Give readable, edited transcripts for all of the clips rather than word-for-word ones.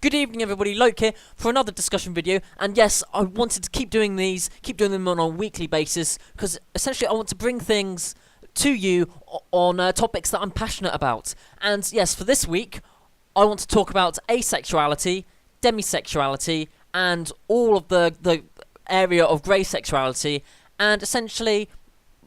Good evening everybody, Loke here for another discussion video, and yes, I wanted to keep doing them on a weekly basis, because essentially I want to bring things to you on topics that I'm passionate about. And yes, for this week, I want to talk about asexuality, demisexuality, and all of the area of grey sexuality, and essentially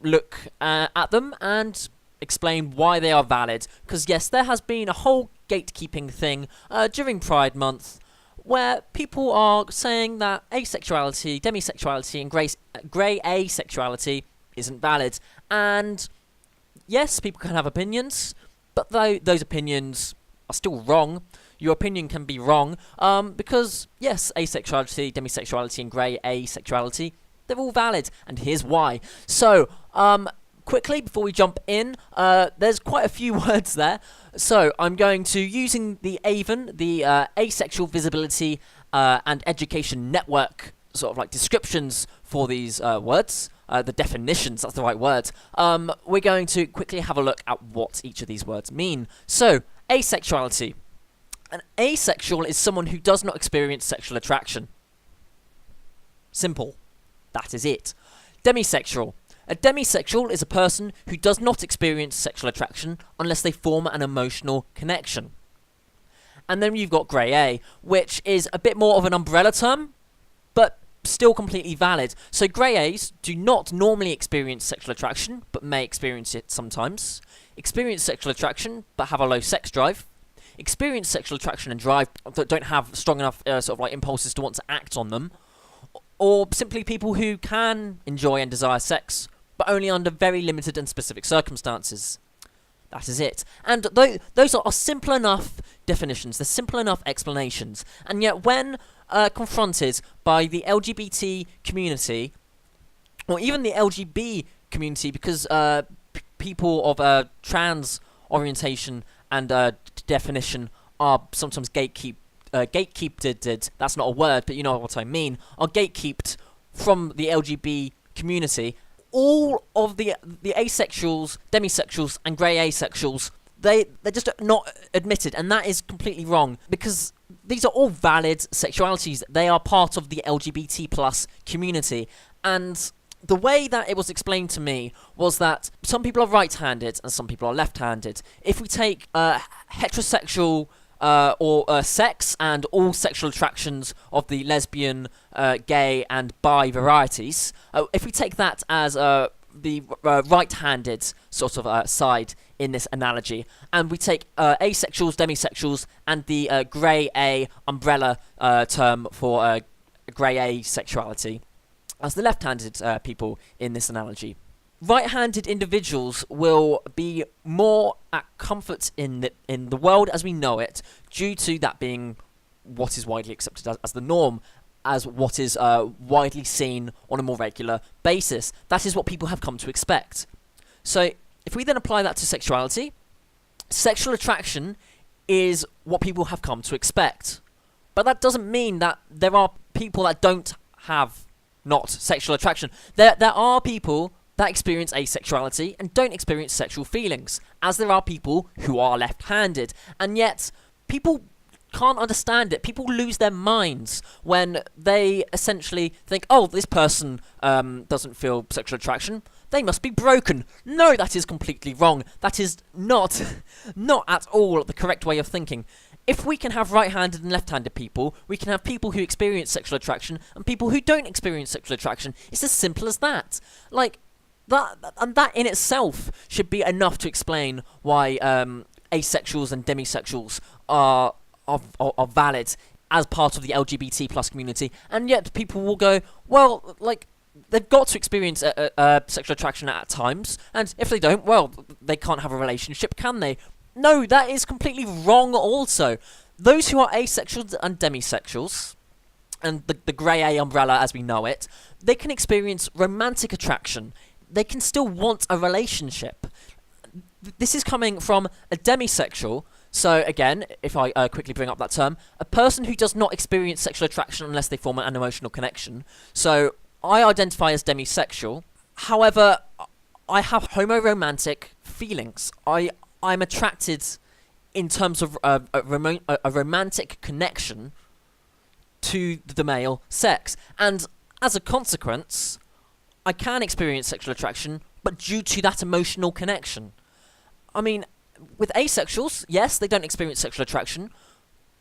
look at them and explain why they are valid. Because yes, there has been a whole gatekeeping thing during Pride Month where people are saying that asexuality, demisexuality, and grey-asexuality isn't valid. And yes, people can have opinions, but those opinions are still wrong. Your opinion can be wrong because yes, asexuality, demisexuality, and grey-asexuality, they're all valid, and here's why. So quickly, before we jump in, there's quite a few words there. So I'm going to, using the AVEN, the Asexual Visibility and Education Network, sort of like descriptions for these words, the definitions, that's the right word. We're going to quickly have a look at what each of these words mean. So, asexuality. An asexual is someone who does not experience sexual attraction. Simple. That is it. Demisexual. A demisexual is a person who does not experience sexual attraction unless they form an emotional connection. And then you've got grey-A, which is a bit more of an umbrella term, but still completely valid. So grey-A's do not normally experience sexual attraction, but may experience it sometimes. Experience sexual attraction, but have a low sex drive. Experience sexual attraction and drive, but don't have strong enough sort of like impulses to want to act on them. Or simply people who can enjoy and desire sex, but only under very limited and specific circumstances. That is it. And those are simple enough definitions, they're simple enough explanations. And yet when confronted by the LGBT community, or even the LGB community, because people of trans orientation and definition are sometimes gatekeeped, that's not a word, but you know what I mean, are gatekeeped from the LGBT community. All of the asexuals, demisexuals, and grey-asexuals, they're just not admitted, and that is completely wrong, because these are all valid sexualities. They are part of the LGBT plus community, and the way that it was explained to me was that some people are right-handed and some people are left-handed. If we take heterosexual or sex and all sexual attractions of the lesbian, gay, and bi varieties, if we take that as the right-handed sort of side in this analogy, and we take asexuals, demisexuals, and the grey-A umbrella term for grey-asexuality as the left-handed people in this analogy. Right-handed individuals will be more at comfort in the world as we know it, due to that being what is widely accepted as the norm, as what is widely seen on a more regular basis. That is what people have come to expect. So, if we then apply that to sexuality, sexual attraction is what people have come to expect. But that doesn't mean that there are people that don't have not sexual attraction. There are people that experience asexuality and don't experience sexual feelings, as there are people who are left-handed. And yet, people can't understand it. People lose their minds when they essentially think, oh, this person doesn't feel sexual attraction, they must be broken. No, that is completely wrong. That is not at all the correct way of thinking. If we can have right-handed and left-handed people, we can have people who experience sexual attraction and people who don't experience sexual attraction. It's as simple as that. Like, that in itself should be enough to explain why asexuals and demisexuals are valid as part of the LGBT plus community. And yet people will go, well, like, they've got to experience sexual attraction at times, and if they don't, well, they can't have a relationship, can they? No, that is completely wrong also. Those who are asexuals and demisexuals, and the grey-A umbrella as we know it, they can experience romantic attraction. They can still want a relationship. This is coming from a demisexual. So again, if I quickly bring up that term, a person who does not experience sexual attraction unless they form an emotional connection. So I identify as demisexual. However, I have homoromantic feelings. I'm attracted in terms of a romantic connection to the male sex. And as a consequence, I can experience sexual attraction, but due to that emotional connection. I mean, with asexuals, yes, they don't experience sexual attraction,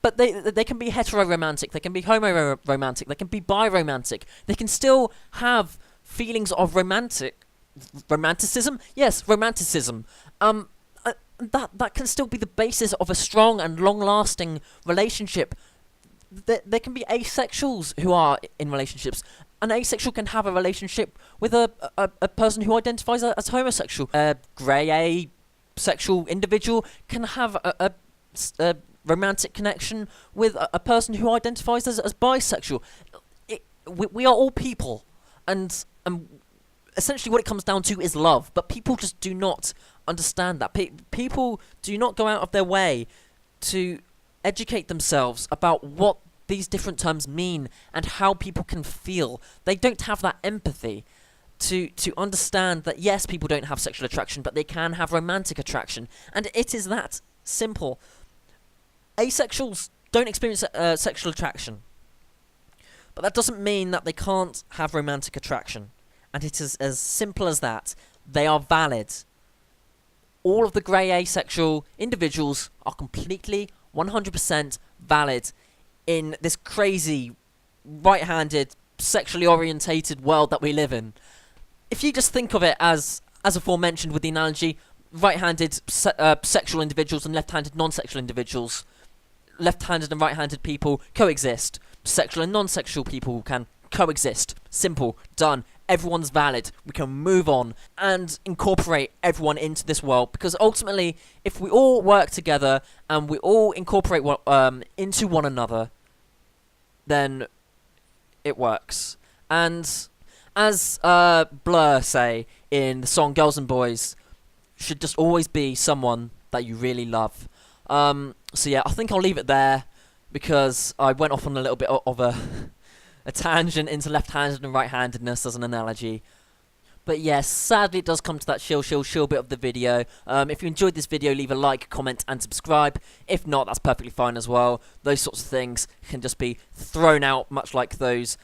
but they can be hetero-romantic, they can be homo-romantic, they can be bi-romantic. They can still have feelings of romanticism? Yes, romanticism. That can still be the basis of a strong and long-lasting relationship. There can be asexuals who are in relationships. An asexual can have a relationship with a person who identifies as homosexual. A Grey-Asexual individual can have a romantic connection with a person who identifies as bisexual. We are all people, and essentially what it comes down to is love, but people just do not understand that. People do not go out of their way to educate themselves about what these different terms mean and how people can feel. They don't have that empathy to understand that, yes, people don't have sexual attraction, but they can have romantic attraction, and it is that simple. Asexuals don't experience sexual attraction, but that doesn't mean that they can't have romantic attraction. And it is as simple as that. They are valid. All of the Grey-Asexual individuals are completely 100% valid in this crazy, right-handed, sexually orientated world that we live in. If you just think of it as aforementioned with the analogy, right-handed sexual individuals and left-handed non-sexual individuals, left-handed and right-handed people coexist. Sexual and non-sexual people can coexist. Simple. Done. Everyone's valid. We can move on and incorporate everyone into this world, because ultimately, if we all work together and we all incorporate into one another, then it works. And as Blur say in the song Girls and Boys, should just always be someone that you really love. So yeah, I think I'll leave it there, because I went off on a little bit of a tangent into left-handed and right-handedness as an analogy. But yes, sadly it does come to that shill bit of the video. If you enjoyed this video, leave a like, comment and subscribe. If not, that's perfectly fine as well. Those sorts of things can just be thrown out, much like those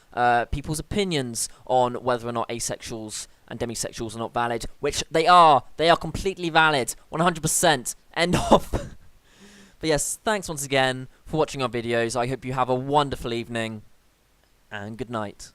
people's opinions on whether or not asexuals and demisexuals are not valid, which they are. They are completely valid, 100%. End of. But yes, thanks once again for watching our videos. I hope you have a wonderful evening, and good night.